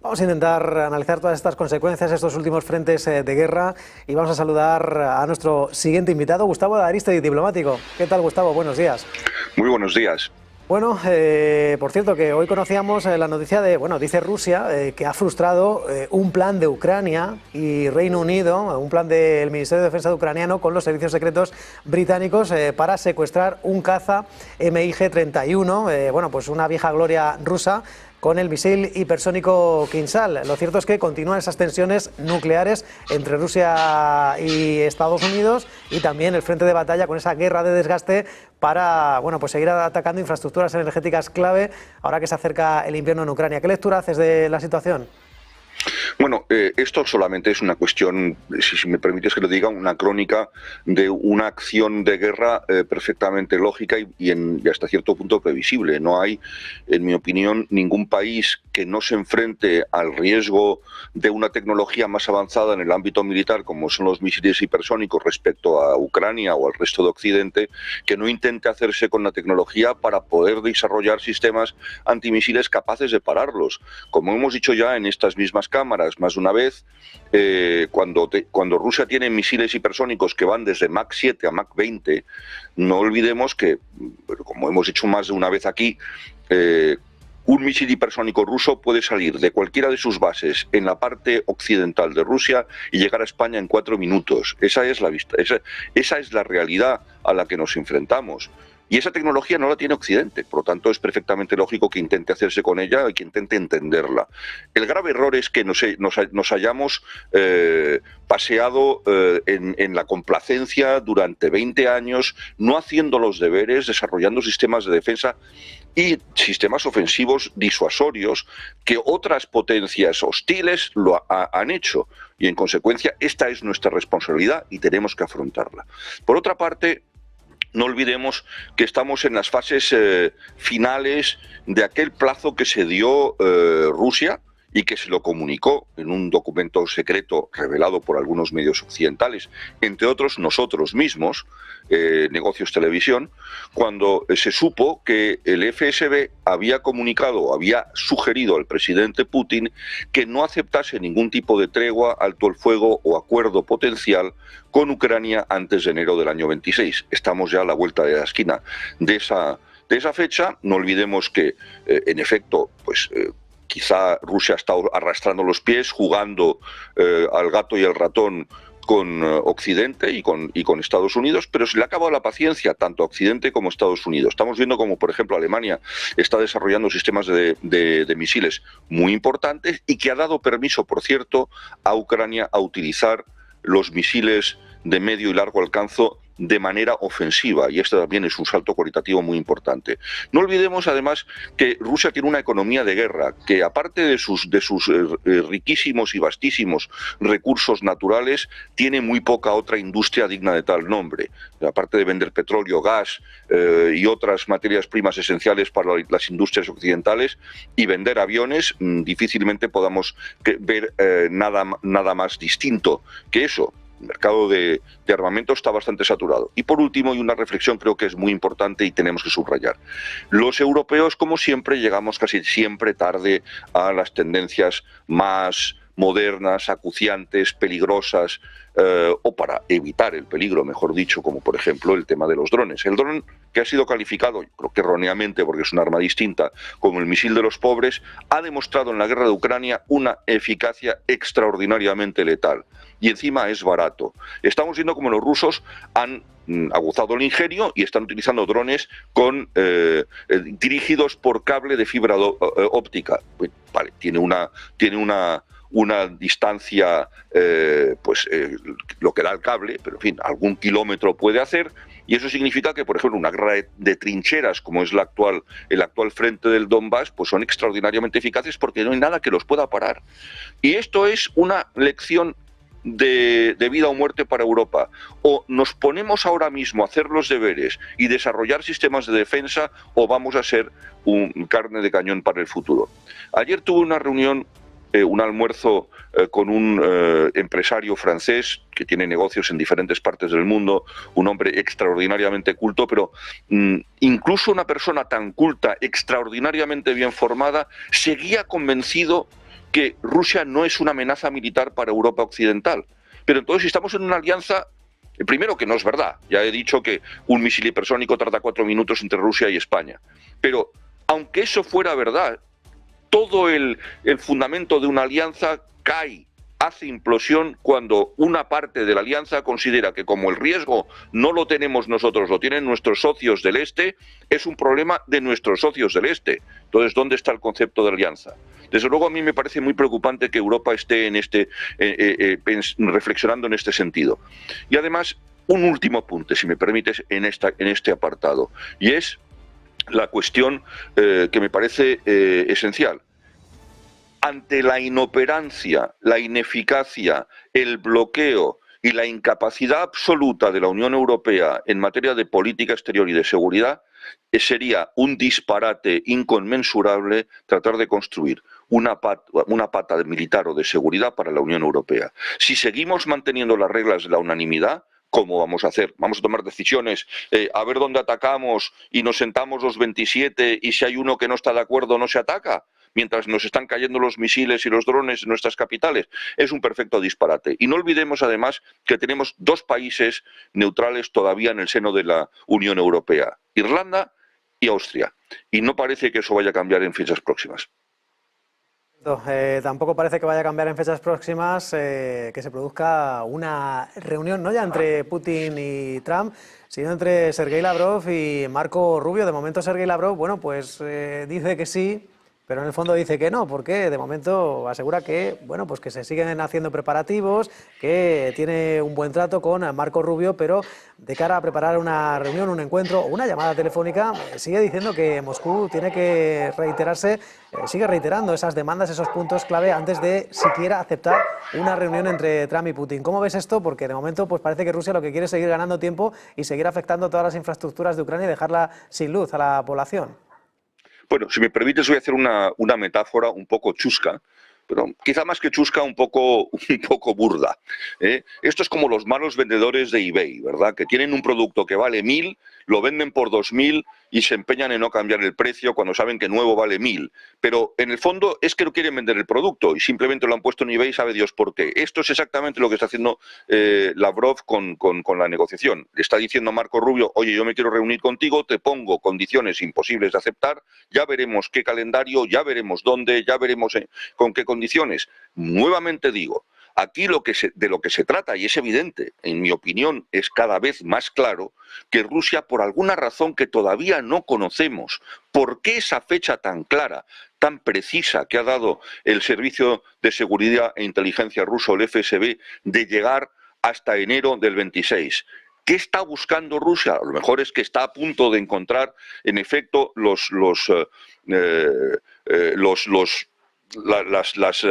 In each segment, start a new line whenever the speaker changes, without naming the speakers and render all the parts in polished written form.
Vamos a intentar analizar todas estas consecuencias, estos últimos frentes de guerra, y vamos a saludar a nuestro siguiente invitado, Gustavo de Arístide, diplomático. ¿Qué tal, Gustavo? Buenos días.
Muy buenos días.
Bueno, por cierto, que hoy conocíamos la noticia de, dice Rusia, que ha frustrado un plan de Ucrania y Reino Unido, un plan del Ministerio de Defensa ucraniano con los servicios secretos británicos para secuestrar un caza MiG-31, pues una vieja gloria rusa, con el misil hipersónico Kinzhal. Lo cierto es que continúan esas tensiones nucleares entre Rusia y Estados Unidos, y también el frente de batalla con esa guerra de desgaste para pues seguir atacando infraestructuras energéticas clave ahora que se acerca el invierno en Ucrania. ¿Qué lectura haces de la situación?
Bueno, esto solamente es una cuestión, si me permites que lo diga, una crónica de una acción de guerra perfectamente lógica y hasta cierto punto previsible. No hay, en mi opinión, ningún país que no se enfrente al riesgo de una tecnología más avanzada en el ámbito militar, como son los misiles hipersónicos respecto a Ucrania o al resto de Occidente, que no intente hacerse con la tecnología para poder desarrollar sistemas antimisiles capaces de pararlos. Como hemos dicho ya en estas mismas cámaras más de una vez, cuando Rusia tiene misiles hipersónicos que van desde Mach 7 a Mach 20, no olvidemos que, como hemos dicho más de una vez aquí, un misil hipersónico ruso puede salir de cualquiera de sus bases en la parte occidental de Rusia y llegar a España en 4 minutos. Esa es la realidad a la que nos enfrentamos. Y esa tecnología no la tiene Occidente, por lo tanto es perfectamente lógico que intente hacerse con ella y que intente entenderla. El grave error es que nos hayamos paseado en la complacencia durante 20 años, no haciendo los deberes, desarrollando sistemas de defensa y sistemas ofensivos disuasorios que otras potencias hostiles han hecho. Y en consecuencia esta es nuestra responsabilidad y tenemos que afrontarla. Por otra parte, no olvidemos que estamos en las fases finales de aquel plazo que se dio Rusia y que se lo comunicó en un documento secreto revelado por algunos medios occidentales, entre otros nosotros mismos, Negocios Televisión, cuando se supo que el FSB había comunicado, había sugerido al presidente Putin que no aceptase ningún tipo de tregua, alto el fuego o acuerdo potencial con Ucrania antes de enero del año 26. Estamos ya a la vuelta de la esquina de esa fecha. No olvidemos que, en efecto, quizá Rusia ha estado arrastrando los pies, jugando al gato y al ratón con Occidente y con Estados Unidos, pero se le ha acabado la paciencia tanto a Occidente como a Estados Unidos. Estamos viendo como, por ejemplo, Alemania está desarrollando sistemas de misiles muy importantes y que ha dado permiso, por cierto, a Ucrania a utilizar los misiles de medio y largo alcance de manera ofensiva, y esto también es un salto cualitativo muy importante. No olvidemos además que Rusia tiene una economía de guerra que, aparte de sus riquísimos y vastísimos recursos naturales, tiene muy poca otra industria digna de tal nombre. Aparte de vender petróleo, gas y otras materias primas esenciales para las industrias occidentales y vender aviones, difícilmente podamos ver nada más distinto que eso. El mercado de armamento está bastante saturado. Y por último, y una reflexión creo que es muy importante y tenemos que subrayar. Los europeos, como siempre, llegamos casi siempre tarde a las tendencias más modernas, acuciantes, peligrosas, o para evitar el peligro, mejor dicho, como por ejemplo el tema de los drones. El dron, que ha sido calificado, creo que erróneamente porque es un arma distinta, como el misil de los pobres, ha demostrado en la guerra de Ucrania una eficacia extraordinariamente letal. Y encima es barato. Estamos viendo como los rusos han aguzado el ingenio y están utilizando drones dirigidos por cable de fibra óptica. Vale, tiene una distancia, lo que da el cable, pero en fin, algún kilómetro puede hacer, y eso significa que, por ejemplo, una guerra de trincheras, como es el actual frente del Donbass, pues son extraordinariamente eficaces porque no hay nada que los pueda parar. Y esto es una lección de vida o muerte para Europa. O nos ponemos ahora mismo a hacer los deberes y desarrollar sistemas de defensa, o vamos a ser un carne de cañón para el futuro. Ayer tuve una reunión, un almuerzo con un empresario francés que tiene negocios en diferentes partes del mundo, un hombre extraordinariamente culto, pero incluso una persona tan culta, extraordinariamente bien formada, seguía convencido que Rusia no es una amenaza militar para Europa Occidental. Pero entonces, si estamos en una alianza, primero que no es verdad, ya he dicho que un misil hipersónico tarda 4 minutos entre Rusia y España, pero aunque eso fuera verdad, todo el fundamento de una alianza cae, hace implosión cuando una parte de la alianza considera que como el riesgo no lo tenemos nosotros, lo tienen nuestros socios del Este, es un problema de nuestros socios del Este. Entonces, ¿dónde está el concepto de alianza? Desde luego, a mí me parece muy preocupante que Europa esté en reflexionando en este sentido. Y además, un último apunte, si me permites, en este apartado, y es la cuestión que me parece esencial. Ante la inoperancia, la ineficacia, el bloqueo y la incapacidad absoluta de la Unión Europea en materia de política exterior y de seguridad, sería un disparate inconmensurable tratar de construir una pata militar o de seguridad para la Unión Europea. Si seguimos manteniendo las reglas de la unanimidad, ¿cómo vamos a hacer? Vamos a tomar decisiones, a ver dónde atacamos y nos sentamos los 27 y si hay uno que no está de acuerdo no se ataca, mientras nos están cayendo los misiles y los drones en nuestras capitales. Es un perfecto disparate. Y no olvidemos además que tenemos 2 países neutrales todavía en el seno de la Unión Europea, Irlanda y Austria. Y no parece que eso vaya a cambiar en fechas próximas.
Tampoco parece que vaya a cambiar en fechas próximas que se produzca una reunión, no ya entre Putin y Trump, sino entre Sergei Lavrov y Marco Rubio. De momento Sergei Lavrov, bueno, pues dice que sí, pero en el fondo dice que no, porque de momento asegura que, bueno, pues que se siguen haciendo preparativos, que tiene un buen trato con Marco Rubio, pero de cara a preparar una reunión, un encuentro o una llamada telefónica, sigue diciendo que Moscú tiene que reiterarse, sigue reiterando esas demandas, esos puntos clave antes de siquiera aceptar una reunión entre Trump y Putin. ¿Cómo ves esto? Porque de momento pues parece que Rusia lo que quiere es seguir ganando tiempo y seguir afectando todas las infraestructuras de Ucrania y dejarla sin luz a la población.
Bueno, si me permites, voy a hacer una metáfora un poco chusca, pero quizá más que chusca, un poco burda. Esto es como los malos vendedores de eBay, ¿verdad? Que tienen un producto que vale 1.000, lo venden por 2.000 y se empeñan en no cambiar el precio cuando saben que nuevo vale 1.000. Pero en el fondo es que no quieren vender el producto y simplemente lo han puesto en eBay, sabe Dios por qué. Esto es exactamente lo que está haciendo Lavrov con la negociación. Le está diciendo a Marco Rubio, oye, yo me quiero reunir contigo, te pongo condiciones imposibles de aceptar, ya veremos qué calendario, ya veremos dónde, ya veremos con qué condiciones. Nuevamente digo, aquí de lo que se trata, y es evidente, en mi opinión, es cada vez más claro que Rusia, por alguna razón que todavía no conocemos, ¿por qué esa fecha tan clara, tan precisa que ha dado el Servicio de Seguridad e Inteligencia ruso, el FSB, de llegar hasta enero del 26? ¿Qué está buscando Rusia? A lo mejor es que está a punto de encontrar, en efecto, las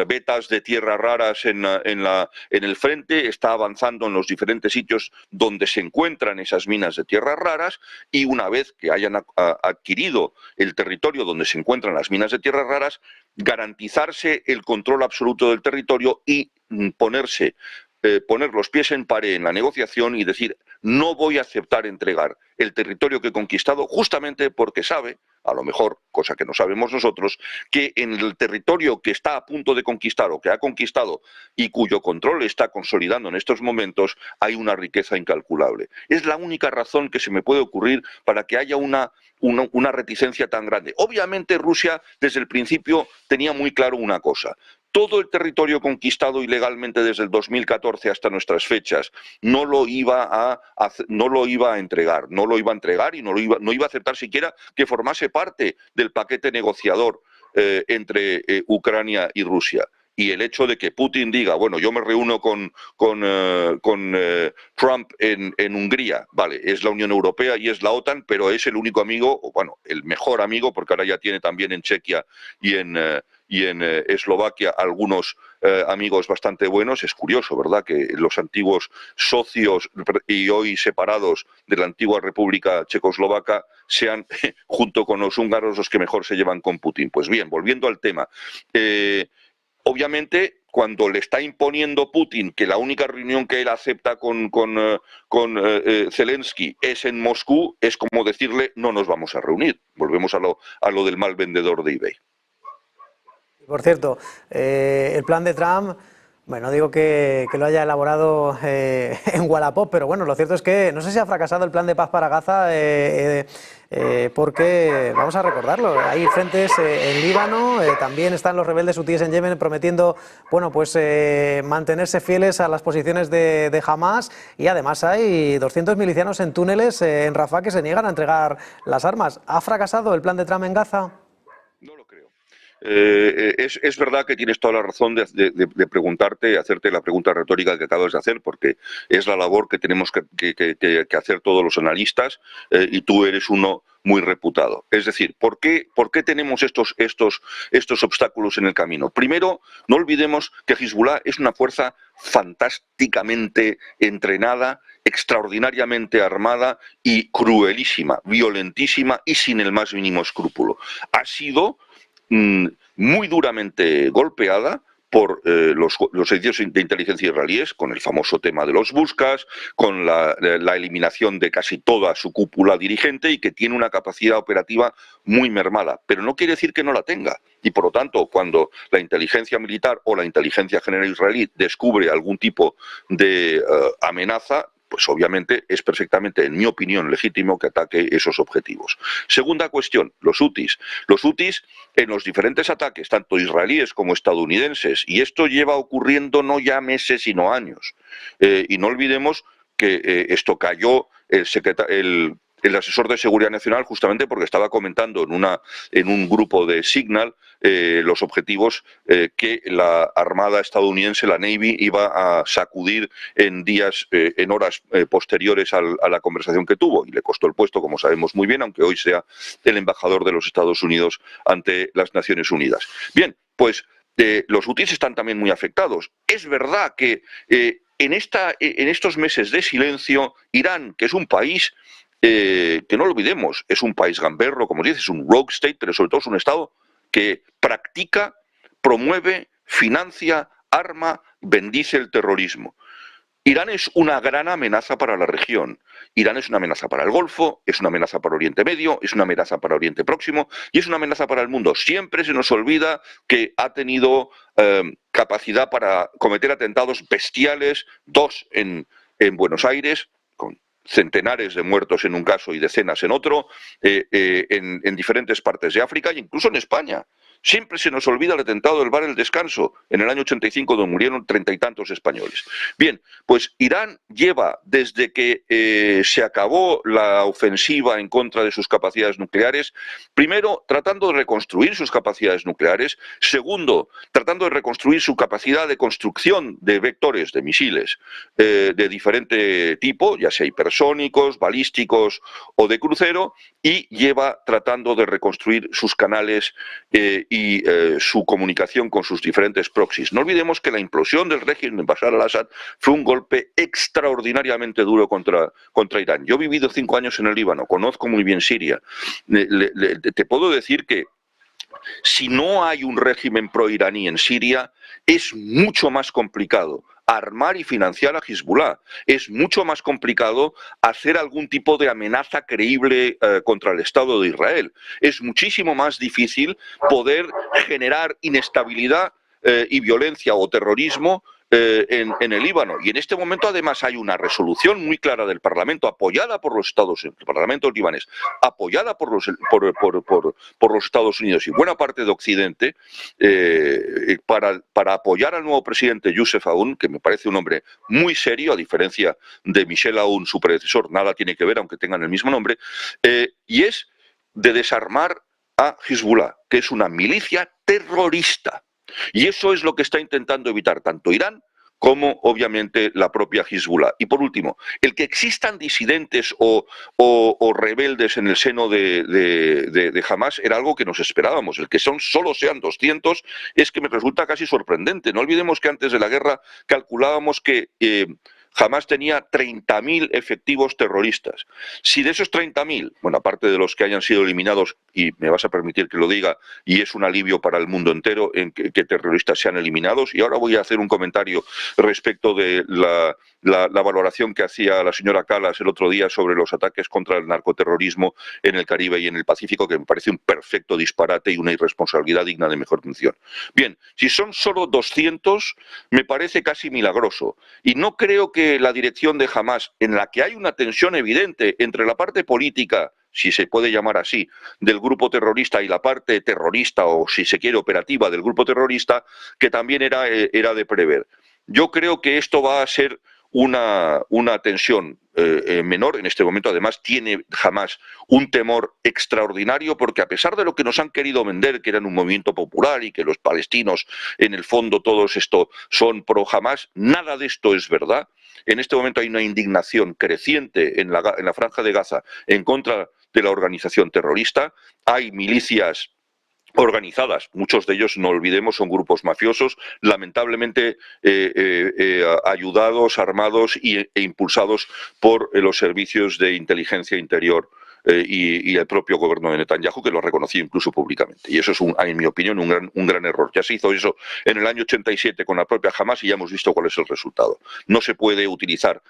vetas de tierras raras en el frente, está avanzando en los diferentes sitios donde se encuentran esas minas de tierras raras y una vez que hayan adquirido el territorio donde se encuentran las minas de tierras raras, garantizarse el control absoluto del territorio y poner los pies en pared en la negociación y decir no voy a aceptar entregar el territorio que he conquistado justamente porque sabe, a lo mejor, cosa que no sabemos nosotros, que en el territorio que está a punto de conquistar o que ha conquistado y cuyo control está consolidando en estos momentos hay una riqueza incalculable. Es la única razón que se me puede ocurrir para que haya una reticencia tan grande. Obviamente Rusia desde el principio tenía muy claro una cosa. Todo el territorio conquistado ilegalmente desde el 2014 hasta nuestras fechas no lo iba a entregar y no iba a aceptar siquiera que formase parte del paquete negociador entre Ucrania y Rusia. Y el hecho de que Putin diga, bueno, yo me reúno con Trump en Hungría, vale, es la Unión Europea y es la OTAN, pero es el único amigo, o bueno, el mejor amigo, porque ahora ya tiene también en Chequia y en Eslovaquia algunos amigos bastante buenos. Es curioso, ¿verdad?, que los antiguos socios y hoy separados de la antigua República Checoslovaca sean, junto con los húngaros, los que mejor se llevan con Putin. Pues bien, volviendo al tema, obviamente, cuando le está imponiendo Putin que la única reunión que él acepta con Zelensky es en Moscú, es como decirle no nos vamos a reunir. Volvemos a lo del mal vendedor de eBay.
Por cierto, el plan de Trump, bueno, no digo que lo haya elaborado en Wallapop, pero bueno, lo cierto es que no sé si ha fracasado el plan de paz para Gaza, porque, vamos a recordarlo, hay frentes en Líbano, también están los rebeldes hutíes en Yemen prometiendo, bueno, pues mantenerse fieles a las posiciones de Hamas, y además hay 200 milicianos en túneles en Rafah que se niegan a entregar las armas. ¿Ha fracasado el plan de Trump en Gaza?
No lo creo. Es verdad que tienes toda la razón de preguntarte, hacerte la pregunta retórica que acabas de hacer, porque es la labor que tenemos que hacer todos los analistas, y tú eres uno muy reputado. Es decir, ¿por qué tenemos estos obstáculos en el camino? Primero, no olvidemos que Hezbollah es una fuerza fantásticamente entrenada, extraordinariamente armada y cruelísima, violentísima y sin el más mínimo escrúpulo. Ha sido muy duramente golpeada por los servicios de inteligencia israelíes, con el famoso tema de los buscas, con la eliminación de casi toda su cúpula dirigente, y que tiene una capacidad operativa muy mermada. Pero no quiere decir que no la tenga. Y por lo tanto, cuando la inteligencia militar o la inteligencia general israelí descubre algún tipo de amenaza, pues obviamente es perfectamente, en mi opinión, legítimo que ataque esos objetivos. Segunda cuestión, los hutis. Los hutis, en los diferentes ataques, tanto israelíes como estadounidenses, y esto lleva ocurriendo no ya meses, sino años. Y no olvidemos que esto cayó el asesor de seguridad nacional justamente porque estaba comentando en un grupo de Signal los objetivos que la Armada estadounidense, la Navy, iba a sacudir en horas posteriores a la conversación que tuvo, y le costó el puesto, como sabemos muy bien, aunque hoy sea el embajador de los Estados Unidos ante las Naciones Unidas. Bien, pues los hutíes están también muy afectados. Es verdad que en estos meses de silencio, Irán, que es un país que no lo olvidemos, es un país gamberro, como dices, es un rogue state, pero sobre todo es un Estado que practica, promueve, financia, arma, bendice el terrorismo. Irán es una gran amenaza para la región. Irán es una amenaza para el Golfo, es una amenaza para Oriente Medio, es una amenaza para Oriente Próximo y es una amenaza para el mundo. Siempre se nos olvida que ha tenido capacidad para cometer atentados bestiales, 2 en Buenos Aires, con centenares de muertos en un caso y decenas en otro, en diferentes partes de África e incluso en España. Siempre se nos olvida el atentado del Bar El Descanso en el año 85, donde murieron 30 y tantos españoles. Bien, pues Irán lleva, desde que se acabó la ofensiva en contra de sus capacidades nucleares, primero tratando de reconstruir sus capacidades nucleares, segundo, tratando de reconstruir su capacidad de construcción de vectores, de misiles de diferente tipo, ya sea hipersónicos, balísticos o de crucero, y lleva tratando de reconstruir sus canales y su comunicación con sus diferentes proxies. No olvidemos que la implosión del régimen de Bashar al-Assad fue un golpe extraordinariamente duro contra Irán. Yo he vivido 5 años en el Líbano, conozco muy bien Siria. Te puedo decir que si no hay un régimen proiraní en Siria, es mucho más complicado armar y financiar a Hezbollah. Es mucho más complicado hacer algún tipo de amenaza creíble contra el Estado de Israel. Es muchísimo más difícil poder generar inestabilidad y violencia o terrorismo en el Líbano. Y en este momento además hay una resolución muy clara del Parlamento, apoyada por los Estados Unidos, el Parlamento libanés, apoyada por los Estados Unidos y buena parte de Occidente, para apoyar al nuevo presidente Youssef Aoun, que me parece un hombre muy serio, a diferencia de Michel Aoun, su predecesor, nada tiene que ver, aunque tengan el mismo nombre, y es de desarmar a Hezbollah, que es una milicia terrorista. Y eso es lo que está intentando evitar tanto Irán como, obviamente, la propia Hezbollah. Y por último, el que existan disidentes o rebeldes en el seno de Hamas era algo que nos esperábamos. El que solo sean 200 es que me resulta casi sorprendente. No olvidemos que antes de la guerra calculábamos que Hamás tenía 30.000 efectivos terroristas. Si de esos 30.000, bueno, aparte de los que hayan sido eliminados, y me vas a permitir que lo diga, y es un alivio para el mundo entero en que terroristas sean eliminados, y ahora voy a hacer un comentario respecto de la valoración que hacía la señora Kallas el otro día sobre los ataques contra el narcoterrorismo en el Caribe y en el Pacífico, que me parece un perfecto disparate y una irresponsabilidad digna de mejor atención. Bien, si son solo 200, me parece casi milagroso. Y no creo que la dirección de Hamás, en la que hay una tensión evidente entre la parte política, si se puede llamar así, del grupo terrorista y la parte terrorista, o si se quiere operativa del grupo terrorista, que también era de prever. Yo creo que esto va a ser una tensión menor. En este momento, además, tiene Hamás un temor extraordinario, porque a pesar de lo que nos han querido vender, que eran un movimiento popular y que los palestinos, en el fondo, todos esto son pro Hamás, nada de esto es verdad. En este momento hay una indignación creciente en la Franja de Gaza en contra de la organización terrorista. Hay milicias organizadas, muchos de ellos, no olvidemos, son grupos mafiosos, lamentablemente ayudados, armados e impulsados por los servicios de inteligencia interior y el propio gobierno de Netanyahu, que lo reconoció incluso públicamente. Y eso es, en mi opinión, un gran error. Ya se hizo eso en el año 87 con la propia Hamás y ya hemos visto cuál es el resultado. No se puede utilizar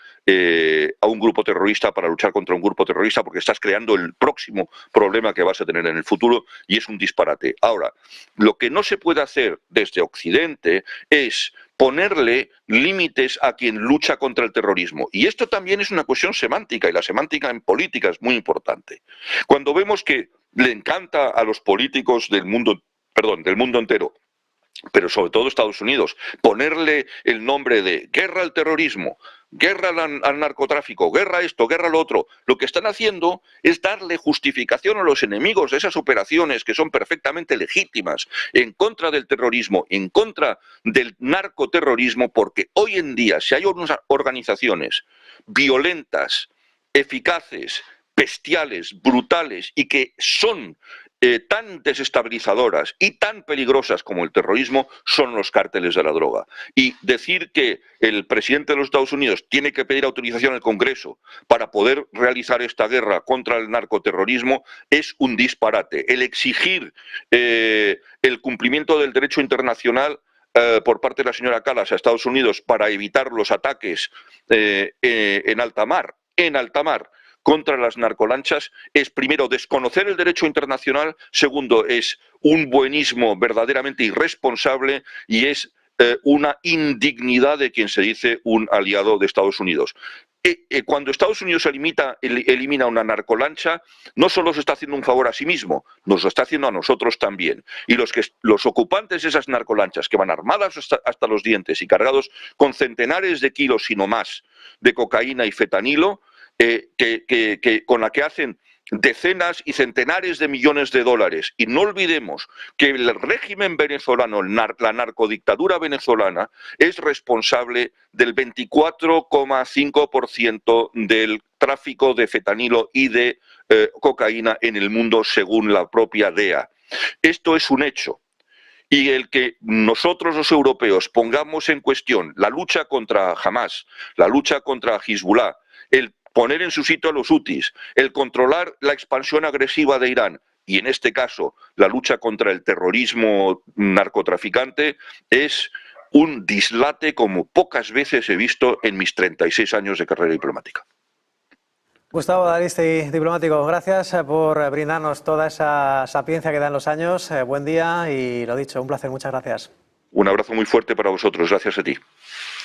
a un grupo terrorista para luchar contra un grupo terrorista, porque estás creando el próximo problema que vas a tener en el futuro, y es un disparate. Ahora, lo que no se puede hacer desde Occidente es ponerle límites a quien lucha contra el terrorismo. Y esto también es una cuestión semántica, y la semántica en política es muy importante. Cuando vemos que le encanta a los políticos del mundo entero, pero sobre todo Estados Unidos, ponerle el nombre de guerra al terrorismo, guerra al narcotráfico, guerra a esto, guerra a lo otro, lo que están haciendo es darle justificación a los enemigos de esas operaciones que son perfectamente legítimas en contra del terrorismo, en contra del narcoterrorismo, porque hoy en día, si hay unas organizaciones violentas, eficaces, bestiales, brutales y que son tan desestabilizadoras y tan peligrosas como el terrorismo, son los cárteles de la droga. Y decir que el presidente de los Estados Unidos tiene que pedir autorización al Congreso para poder realizar esta guerra contra el narcoterrorismo es un disparate. El exigir el cumplimiento del derecho internacional por parte de la señora Kallas a Estados Unidos para evitar los ataques en alta mar, contra las narcolanchas, es primero desconocer el derecho internacional, segundo es un buenismo verdaderamente irresponsable y es una indignidad de quien se dice un aliado de Estados Unidos. Cuando Estados Unidos elimina una narcolancha, no solo se está haciendo un favor a sí mismo, nos lo está haciendo a nosotros también. Y los ocupantes de esas narcolanchas, que van armadas hasta los dientes y cargados con centenares de kilos, si no más, de cocaína y fentanilo, con la que hacen decenas y centenares de millones de dólares. Y no olvidemos que el régimen venezolano, la narcodictadura venezolana, es responsable del 24,5% del tráfico de fentanilo y de cocaína en el mundo, según la propia DEA. Esto es un hecho. Y el que nosotros los europeos pongamos en cuestión la lucha contra Hamás, la lucha contra Hezbollah, el poner en su sitio a los hutis, el controlar la expansión agresiva de Irán y, en este caso, la lucha contra el terrorismo narcotraficante, es un dislate como pocas veces he visto en mis 36 años de carrera diplomática.
Gustavo D'Aristi, diplomático, gracias por brindarnos toda esa sapiencia que dan los años. Buen día y lo dicho, un placer, muchas gracias.
Un abrazo muy fuerte para vosotros, gracias a ti.